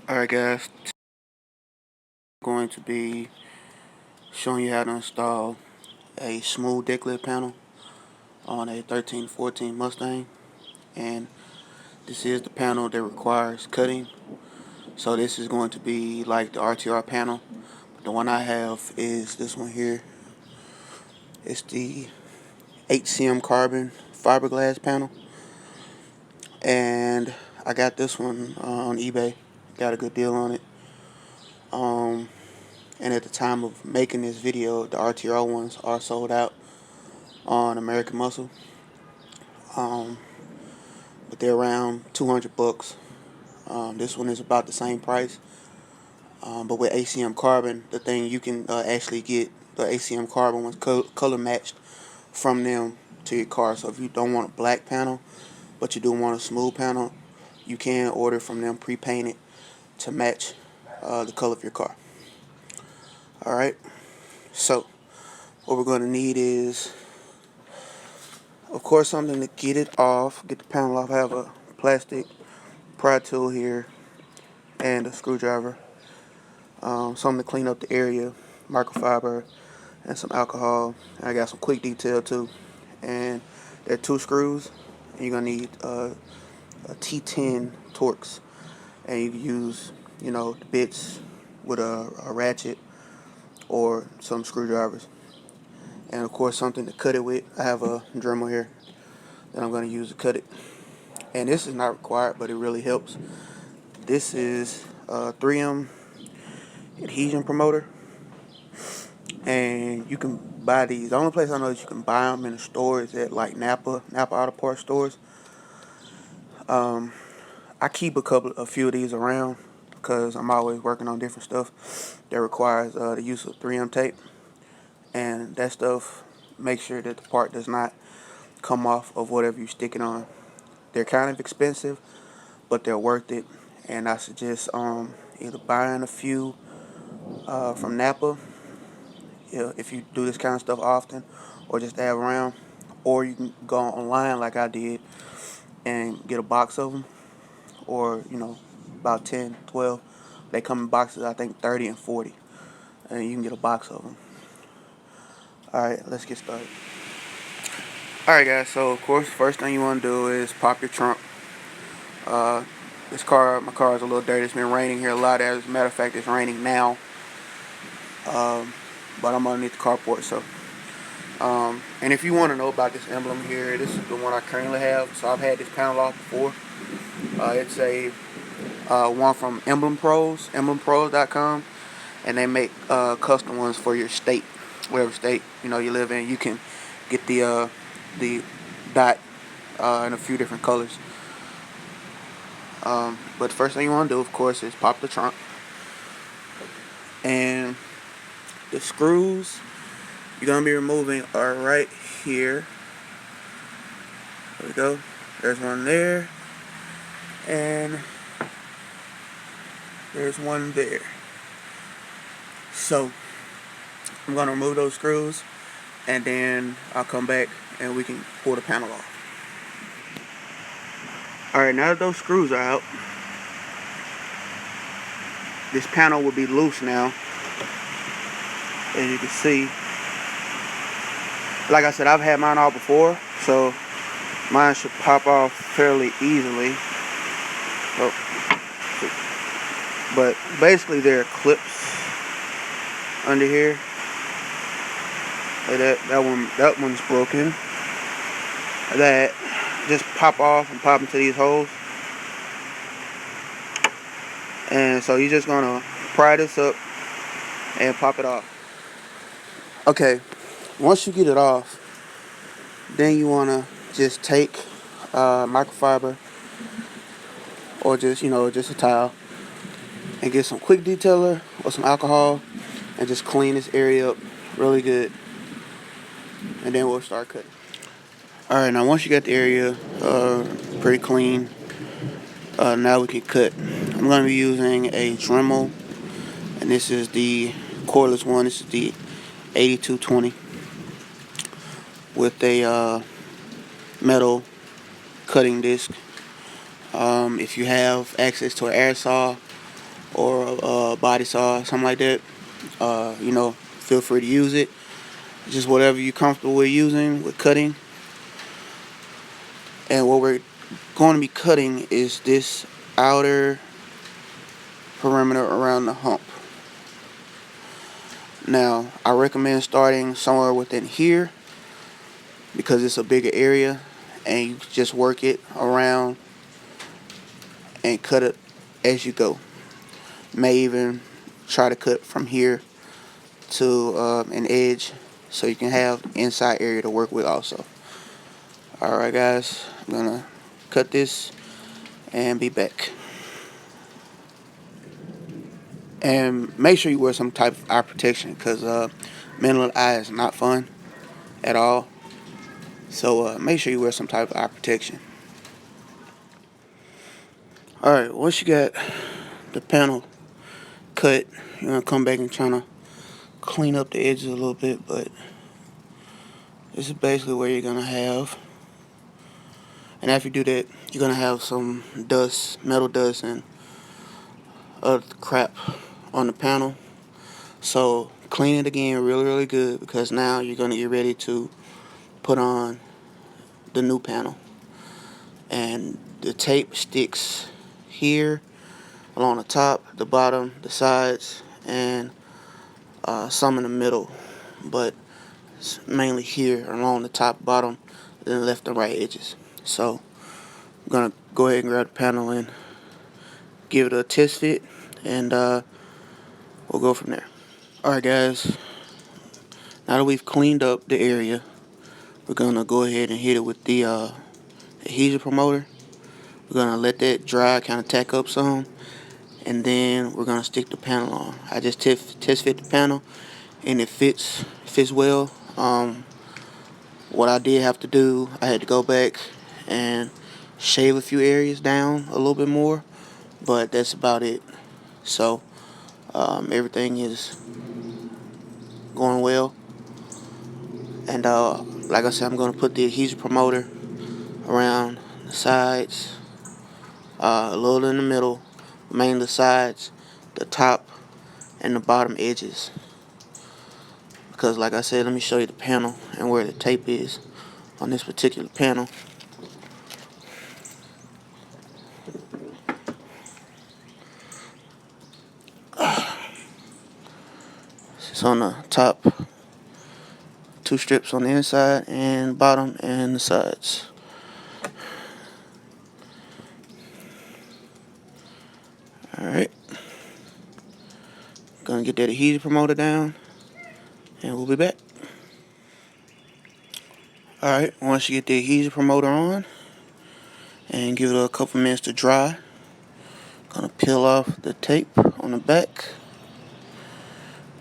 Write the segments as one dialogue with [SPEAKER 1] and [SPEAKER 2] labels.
[SPEAKER 1] Alright guys, I'm going to be showing you how to install a smooth Decklid panel on a 1314 Mustang, and this is the panel that requires cutting. So this is going to be like the RTR panel. The one I have is this one here. It's the HCMCarbon fiberglass panel, and I got this one on eBay. Got a good deal on it. And at the time of making this video, the RTR ones are sold out on American Muscle. But they're around 200 bucks. This one is about the same price. But with ACM Carbon, the thing you can actually get the ACM Carbon ones color matched from them to your car. So if you don't want a black panel, but you do want a smooth panel, you can order from them pre-painted to match the color of your car. Alright, so what we're going to need is, of course, something to get it off, get the panel off. I have a plastic pry tool here and a screwdriver. Something to clean up the area, microfiber, and some alcohol. And I got some quick detail too. And there are 2 screws. And you're gonna need a T10 Torx, and you can use, the bits with a ratchet or some screwdrivers. And of course, something to cut it with. I have a Dremel here that I'm going to use to cut it. And this is not required, but it really helps. This is a 3M adhesion promoter, and you can buy these. The only place I know that you can buy them in the store is at like Napa Auto Parts stores. I keep a few of these around because I'm always working on different stuff that requires the use of 3M tape, and that stuff makes sure that the part does not come off of whatever you stick it on. They're kind of expensive, but they're worth it, and I suggest either buying a few from Napa if you do this kind of stuff often, or just have around, or you can go online like I did and get a box of them, or about 10, 12. They come in boxes, I think 30 and 40, and you can get a box of them. Alright, let's get started. Alright guys, so of course first thing you want to do is pop your trunk. My car is a little dirty. It's been raining here a lot. As a matter of fact, it's raining now, but I'm underneath the carport. So and if you want to know about this emblem here, this is the one I currently have. So I've had this panel off before. It's a one from emblempros.com, and they make custom ones for your state, whatever state you live in. You can get the dot in a few different colors. But the first thing you want to do, of course, is pop the trunk, and the screws you're gonna be removing are right here. There we go. There's one there, and there's one there. So I'm gonna remove those screws, and then I'll come back and we can pull the panel off. Alright, now that those screws are out, this panel will be loose now. As you can see, like I said, I've had mine off before, so mine should pop off fairly easily. Oh. But basically there are clips under here. Like that one's broken. That just pop off and pop into these holes. And so you're just gonna pry this up and pop it off. Okay, once you get it off, then you wanna just take microfiber, or just just a towel, and get some quick detailer or some alcohol, and just clean this area up really good, and then we'll start cutting. Alright, now once you got the area pretty clean, now we can cut. I'm going to be using a Dremel, and this is the cordless one. This is the 8220 with a metal cutting disc. If you have access to an air saw or a body saw, something like that, feel free to use it. Just whatever you're comfortable with using, with cutting. And what we're going to be cutting is this outer perimeter around the hump. Now, I recommend starting somewhere within here because it's a bigger area, and you just work it around and cut it as you go. May even try to cut from here to an edge so you can have inside area to work with also. Alright guys, I'm gonna cut this and be back. And make sure you wear some type of eye protection because middle of the eye is not fun at all. So make sure you wear some type of eye protection. Alright, once you got the panel cut, you're going to come back and try to clean up the edges a little bit, but this is basically where you're going to have. And after you do that, you're going to have some dust, metal dust, and other crap on the panel. So clean it again really good because now you're going to get ready to put on the new panel. And the tape sticks here along the top, the bottom, the sides, and some in the middle, but it's mainly here along the top, bottom, and the left and right edges. So I'm gonna go ahead and grab the panel and give it a test fit, and we'll go from there. Alright guys, now that we've cleaned up the area, we're gonna go ahead and hit it with the adhesion promoter. We're gonna let that dry, kind of tack up some, and then we're gonna stick the panel on. I just test fit the panel, and it fits well. What I did have to do, I had to go back and shave a few areas down a little bit more, but that's about it. So everything is going well, and like I said, I'm gonna put the adhesion promoter around the sides, a little in the middle, mainly the sides, the top, and the bottom edges. Because like I said, let me show you the panel and where the tape is on this particular panel. It's on the top, 2 strips on the inside and bottom and the sides. Alright, gonna get that adhesion promoter down and we'll be back. Alright, once you get the adhesion promoter on and give it a couple minutes to dry, gonna peel off the tape on the back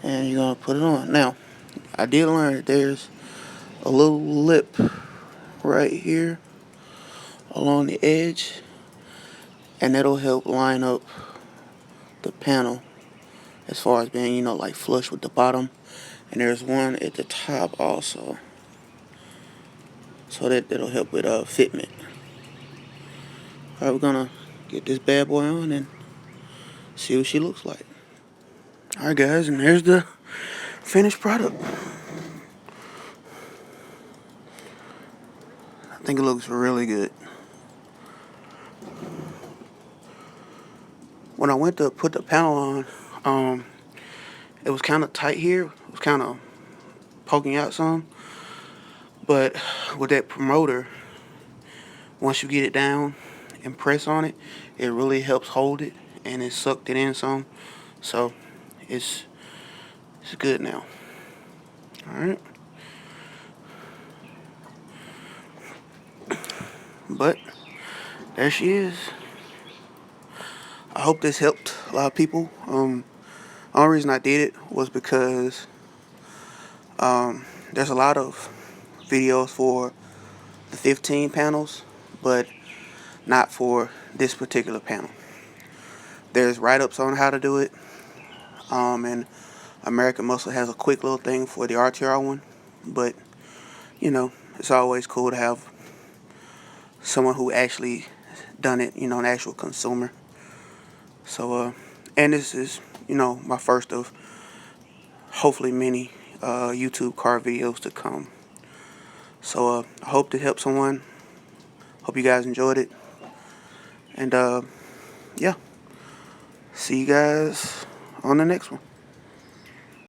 [SPEAKER 1] and you're gonna put it on. Now, I did learn that there's a little lip right here along the edge, and that'll help line up the panel as far as being, like flush with the bottom. And there's one at the top also, so that'll help with fitment. Alright, we're gonna get this bad boy on and see what she looks like. Alright guys, and there's the finished product. I think it looks really good. When I went to put the panel on, it was kind of tight here. It was kind of poking out some. But with that promoter, once you get it down and press on it, it really helps hold it, and it sucked it in some. So it's good now. Alright. But there she is. I hope this helped a lot of people. The only reason I did it was because there's a lot of videos for the 15 panels, but not for this particular panel. There's write-ups on how to do it, and American Muscle has a quick little thing for the RTR one, but it's always cool to have someone who actually done it, an actual consumer. So And this is, my first of hopefully many YouTube car videos to come. So I hope to help someone. Hope you guys enjoyed it. And yeah, see you guys on the next one.